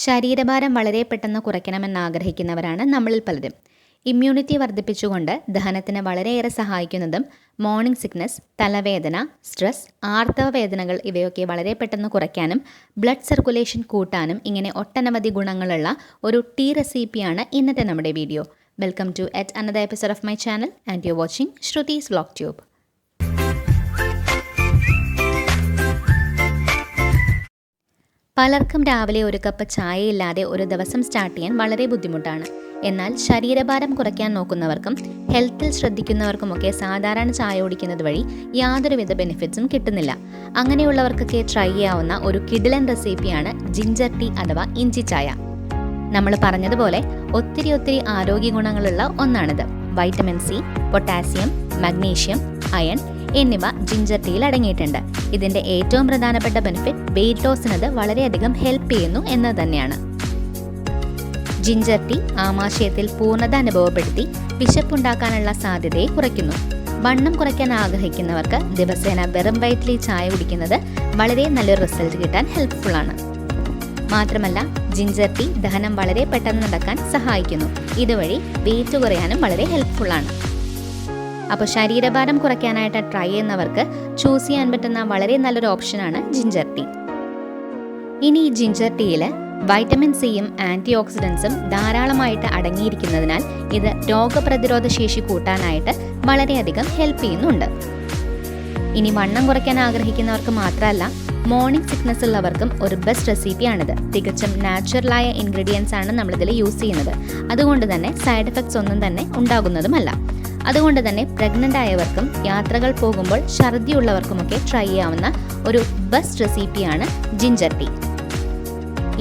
ശരീരഭാരം വളരെ പെട്ടെന്ന് കുറയ്ക്കണമെന്ന് ആഗ്രഹിക്കുന്നവരാണ് നമ്മളിൽ പലരും. ഇമ്മ്യൂണിറ്റി വർദ്ധിപ്പിച്ചുകൊണ്ട് ദഹനത്തിന് വളരെയേറെ സഹായിക്കുന്നതും മോർണിംഗ് സിക്നസ്, തലവേദന, സ്ട്രെസ്, ആർത്തവ വേദനകൾ ഇവയൊക്കെ വളരെ പെട്ടെന്ന് കുറയ്ക്കാനും ബ്ലഡ് സർക്കുലേഷൻ കൂട്ടാനും ഇങ്ങനെ ഒട്ടനവധി ഗുണങ്ങളുള്ള ഒരു ടീ റെസിപ്പിയാണ് ഇന്നത്തെ നമ്മുടെ video. Welcome to at another episode of my channel and you watching Shruthi's vlog tube. പലർക്കും രാവിലെ ഒരു കപ്പ് ചായയില്ലാതെ ഒരു ദിവസം സ്റ്റാർട്ട് ചെയ്യാൻ വളരെ ബുദ്ധിമുട്ടാണ്. എന്നാൽ ശരീരഭാരം കുറയ്ക്കാൻ നോക്കുന്നവർക്കും ഹെൽത്തിൽ ശ്രദ്ധിക്കുന്നവർക്കുമൊക്കെ സാധാരണ ചായ കുടിക്കുന്നത് വഴി യാതൊരുവിധ ബെനിഫിറ്റ്സും കിട്ടുന്നില്ല. അങ്ങനെയുള്ളവർക്കൊക്കെ ട്രൈ ചെയ്യാവുന്ന ഒരു കിടിലൻ റെസിപ്പിയാണ് ജിഞ്ചർ ടീ അഥവാ ഇഞ്ചി ചായ. നമ്മൾ പറഞ്ഞതുപോലെ ഒത്തിരി ആരോഗ്യ ഗുണങ്ങളുള്ള ഒന്നാണിത്. Vitamin C, potassium, magnesium, iron എന്നിവ ജിഞ്ചർ ടീയിൽ അടങ്ങിയിട്ടുണ്ട്. ഇതിൻ്റെ ഏറ്റവും പ്രധാനപ്പെട്ട ബെനിഫിറ്റ് വെയിറ്റ് ലോസിനത് വളരെയധികം ഹെൽപ്പ് ചെയ്യുന്നു എന്നത് തന്നെയാണ്. ജിഞ്ചർ ടീ ആമാശയത്തിൽ പൂർണ്ണത അനുഭവപ്പെടുത്തി വിശപ്പുണ്ടാക്കാനുള്ള സാധ്യതയെ കുറയ്ക്കുന്നു. വണ്ണം കുറയ്ക്കാൻ ആഗ്രഹിക്കുന്നവർക്ക് ദിവസേന വെറും വയറ്റിൽ ചായ കുടിക്കുന്നത് വളരെ നല്ലൊരു റിസൾട്ട് കിട്ടാൻ ഹെൽപ്ഫുള്ളാണ്. മാത്രമല്ല ജിഞ്ചർ ടീ ദഹനം വളരെ പെട്ടെന്ന് നടക്കാൻ സഹായിക്കുന്നു. ഇതുവഴി വെയിറ്റ് കുറയാനും വളരെ ഹെൽപ്ഫുള്ളാണ്. അപ്പോൾ ശരീരഭാരം കുറയ്ക്കാനായിട്ട് ട്രൈ ചെയ്യുന്നവർക്ക് ചൂസ് ചെയ്യാൻ പറ്റുന്ന വളരെ നല്ലൊരു ഓപ്ഷനാണ് ജിഞ്ചർ ടീ. ഇനി ഈ ജിഞ്ചർ ടീയിൽ വൈറ്റമിൻ സിയും ആൻറ്റി ഓക്സിഡൻസും ധാരാളമായിട്ട് അടങ്ങിയിരിക്കുന്നതിനാൽ ഇത് രോഗപ്രതിരോധ ശേഷി കൂട്ടാനായിട്ട് വളരെയധികം ഹെൽപ്പ് ചെയ്യുന്നുണ്ട്. ഇനി വണ്ണം കുറയ്ക്കാൻ ആഗ്രഹിക്കുന്നവർക്ക് മാത്രമല്ല, മോർണിംഗ് സിക്നസ് ഉള്ളവർക്കും ഒരു ബെസ്റ്റ് റെസിപ്പിയാണിത്. തികച്ചും നാച്ചുറലായ ഇൻഗ്രീഡിയൻസ് ആണ് നമ്മളിതിൽ യൂസ് ചെയ്യുന്നത്. അതുകൊണ്ട് തന്നെ സൈഡ് എഫക്ട്സ് ഒന്നും തന്നെ ഉണ്ടാകുന്നതുമല്ല. അതുകൊണ്ട് തന്നെ പ്രഗ്നൻ്റ് ആയവർക്കും യാത്രകൾ പോകുമ്പോൾ ഛർദിയുള്ളവർക്കുമൊക്കെ ട്രൈ ചെയ്യാവുന്ന ഒരു ബെസ്റ്റ് റെസിപ്പിയാണ് ജിഞ്ചർ ടീ.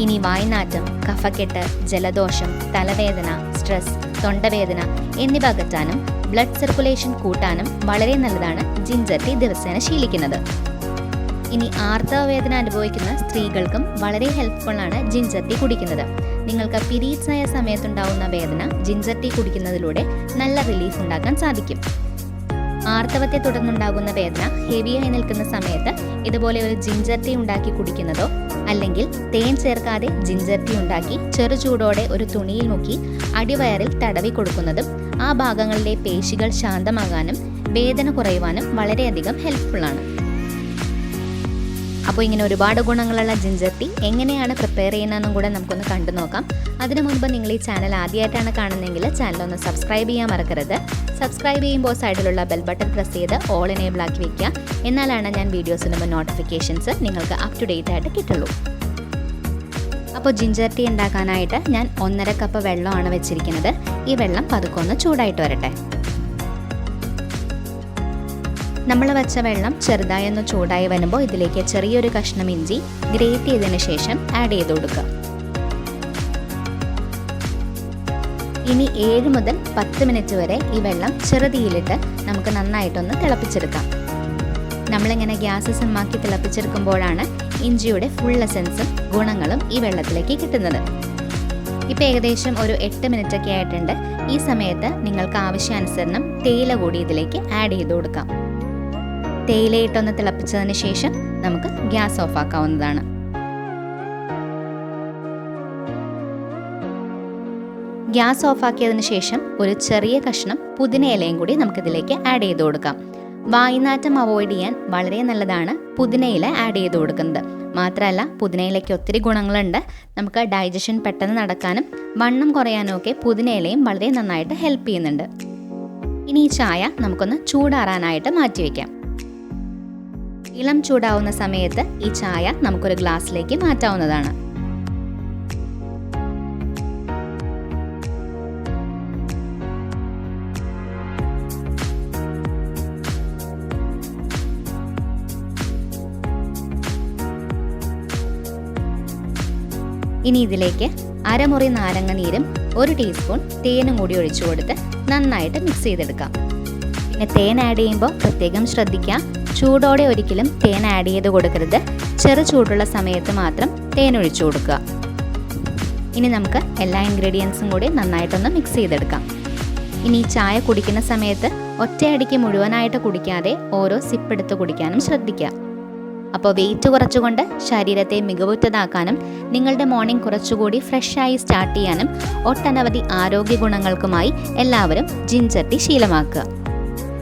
ഇനി വായ്നാറ്റം, കഫക്കെട്ട്, ജലദോഷം, തലവേദന, സ്ട്രെസ്, തൊണ്ടവേദന എന്നിവ അകറ്റാനും ബ്ലഡ് സർക്കുലേഷൻ കൂട്ടാനും വളരെ നല്ലതാണ് ജിഞ്ചർ ടീ ദിവസേന ശീലിക്കുന്നത്. ഇനി ആർത്തവ വേദന അനുഭവിക്കുന്ന സ്ത്രീകൾക്കും വളരെ ഹെൽപ്ഫുള്ളാണ് ജിഞ്ചർ ടീ കുടിക്കുന്നത്. നിങ്ങൾക്ക് പീരീഡ്സ് ആയ സമയത്തുണ്ടാവുന്ന വേദന ജിഞ്ചർ ടീ കുടിക്കുന്നതിലൂടെ നല്ല റിലീഫ് ഉണ്ടാക്കാൻ സാധിക്കും. ആർത്തവത്തെ തുടർന്നുണ്ടാകുന്ന വേദന ഹെവിയായി നിൽക്കുന്ന സമയത്ത് ഇതുപോലെ ഒരു ജിഞ്ചർ ടീ ഉണ്ടാക്കി കുടിക്കുന്നതോ അല്ലെങ്കിൽ തേൻ ചേർക്കാതെ ജിഞ്ചർ ടീ ഉണ്ടാക്കി ചെറു ചൂടോടെ ഒരു തുണിയിൽ മുക്കി അടിവയറിൽ തടവി കൊടുക്കുന്നതും ആ ഭാഗങ്ങളിലെ പേശികൾ ശാന്തമാകാനും വേദന കുറയുവാനും വളരെയധികം ഹെൽപ്ഫുള്ളാണ്. അപ്പോൾ ഇങ്ങനെ ഒരുപാട് ഗുണങ്ങളുള്ള ജിഞ്ചർ ടീ എങ്ങനെയാണ് പ്രിപ്പയർ ചെയ്യുന്നതെന്നും കൂടെ നമുക്കൊന്ന് കണ്ടു നോക്കാം. അതിനു മുൻപ് നിങ്ങൾ ഈ ചാനൽ ആദ്യമായിട്ടാണ് കാണുന്നതെങ്കിൽ ചാനലൊന്ന് സബ്സ്ക്രൈബ് ചെയ്യാൻ മറക്കരുത്. സബ്സ്ക്രൈബ് ചെയ്യുമ്പോൾ സൈഡിലുള്ള ബെൽ ബട്ടൺ പ്രസ് ചെയ്ത് ഓൾ എനേബിൾ ആക്കി വയ്ക്കുക. എന്നാലാണ് ഞാൻ വീഡിയോസ് ഇടുമ്പോൾ നോട്ടിഫിക്കേഷൻസ് നിങ്ങൾക്ക് അപ് ടു ഡേറ്റ് ആയിട്ട് കിട്ടുള്ളൂ. അപ്പോൾ ജിഞ്ചർ ടീ ഉണ്ടാക്കാനായിട്ട് ഞാൻ 1.5 കപ്പ് വെള്ളമാണ് വെച്ചിരിക്കുന്നത്. ഈ വെള്ളം പതുക്കൊന്ന് ചൂടായിട്ട് വരട്ടെ. നമ്മൾ വെച്ച വെള്ളം ചെറുതായി ഒന്ന് ചൂടായി വരുമ്പോൾ ഇതിലേക്ക് ചെറിയൊരു കഷ്ണം ഇഞ്ചി ഗ്രേറ്റ് ചെയ്തതിന് ശേഷം ആഡ് ചെയ്ത് കൊടുക്കുക. ഇനി 7 മുതൽ 10 മിനിറ്റ് വരെ ഈ വെള്ളം ചെറുതീയിലിട്ട് നമുക്ക് നന്നായിട്ടൊന്ന് തിളപ്പിച്ചെടുക്കാം. നമ്മളിങ്ങനെ ഗ്യാസ് സിമ്മാക്കി തിളപ്പിച്ചെടുക്കുമ്പോഴാണ് ഇഞ്ചിയുടെ ഫുൾ എസൻസും ഗുണങ്ങളും ഈ വെള്ളത്തിലേക്ക് കിട്ടുന്നത്. ഇപ്പോൾ ഏകദേശം ഒരു 8 മിനിറ്റ് ഒക്കെ ആയിട്ടുണ്ട്. ഈ സമയത്ത് നിങ്ങൾക്ക് ആവശ്യാനുസരണം തേയില കൂടി ഇതിലേക്ക് ആഡ് ചെയ്ത് കൊടുക്കാം. തേയിലയിട്ടൊന്ന് തിളപ്പിച്ചതിന് ശേഷം നമുക്ക് ഗ്യാസ് ഓഫ് ആക്കാവുന്നതാണ്. ഗ്യാസ് ഓഫ് ആക്കിയതിന് ശേഷം ഒരു ചെറിയ കഷ്ണം പുതിന ഇലയും കൂടി നമുക്കിതിലേക്ക് ആഡ് ചെയ്ത് കൊടുക്കാം. വായ്നാറ്റം അവോയ്ഡ് ചെയ്യാൻ വളരെ നല്ലതാണ് പുതിനയില ആഡ് ചെയ്ത് കൊടുക്കുന്നത്. മാത്രമല്ല പുതിനയിലയ്ക്ക് ഒത്തിരി ഗുണങ്ങളുണ്ട്. നമുക്ക് ഡൈജഷൻ പെട്ടെന്ന് നടക്കാനും വണ്ണം കുറയാനും ഒക്കെ പുതിനയിലയും വളരെ നന്നായിട്ട് ഹെൽപ്പ് ചെയ്യുന്നുണ്ട്. ഇനി ഈ ചായ നമുക്കൊന്ന് ചൂടാറാനായിട്ട് മാറ്റിവെക്കാം. ഇളം ചൂടാവുന്ന സമയത്ത് ഈ ചായ നമുക്കൊരു ഗ്ലാസ്സിലേക്ക് മാറ്റാവുന്നതാണ്. ഇനി ഇതിലേക്ക് അരമുറി നാരങ്ങ നീരും 1 ടീസ്പൂൺ തേനും കൂടി ഒഴിച്ചു കൊടുത്ത് നന്നായിട്ട് മിക്സ് ചെയ്തെടുക്കാം. പിന്നെ തേൻ ആഡ് ചെയ്യുമ്പോൾ പ്രത്യേകം ശ്രദ്ധിക്കുക. ചൂടോടെ ഒരിക്കലും തേൻ ആഡ് ചെയ്ത് കൊടുക്കരുത്. ചെറു ചൂടുള്ള സമയത്ത് മാത്രം തേൻ ഒഴിച്ചു കൊടുക്കുക. ഇനി നമുക്ക് എല്ലാ ഇൻഗ്രീഡിയൻസും കൂടി നന്നായിട്ടൊന്ന് മിക്സ് ചെയ്തെടുക്കാം. ഇനി ചായ കുടിക്കുന്ന സമയത്ത് ഒറ്റയടിക്ക് മുഴുവനായിട്ട് കുടിക്കാതെ ഓരോ സിപ്പ് എടുത്ത് കുടിക്കാനും ശ്രദ്ധിക്കുക. അപ്പോൾ വെയിറ്റ് കുറച്ചുകൊണ്ട് ശരീരത്തെ മികവുറ്റതാക്കാനും നിങ്ങളുടെ മോർണിംഗ് കുറച്ചുകൂടി ഫ്രഷായി സ്റ്റാർട്ട് ചെയ്യാനും ഒട്ടനവധി ആരോഗ്യ ഗുണങ്ങൾക്കുമായി എല്ലാവരും ജിഞ്ചർ ടീ ശീലമാക്കുക.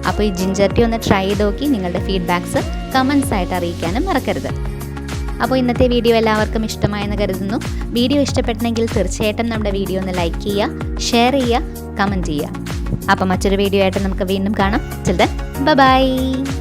അപ്പോൾ ഈ ജിഞ്ചർ ടീ ഒന്ന് ട്രൈ ചെയ്ത് നോക്കി നിങ്ങളുടെ ഫീഡ്ബാക്ക്സ് കമൻസ് ആയിട്ട് അറിയിക്കാനും മറക്കരുത്. അപ്പോൾ ഇന്നത്തെ വീഡിയോ എല്ലാവർക്കും ഇഷ്ടമായെന്ന് കരുതുന്നു. വീഡിയോ ഇഷ്ടപ്പെട്ടെങ്കിൽ തീർച്ചയായിട്ടും നമ്മുടെ വീഡിയോ ഒന്ന് ലൈക്ക് ചെയ്യുക, ഷെയർ ചെയ്യുക, കമൻറ്റ് ചെയ്യുക. അപ്പോൾ മറ്റൊരു വീഡിയോ ആയിട്ട് നമുക്ക് വീണ്ടും കാണാം. Till then, bye bye.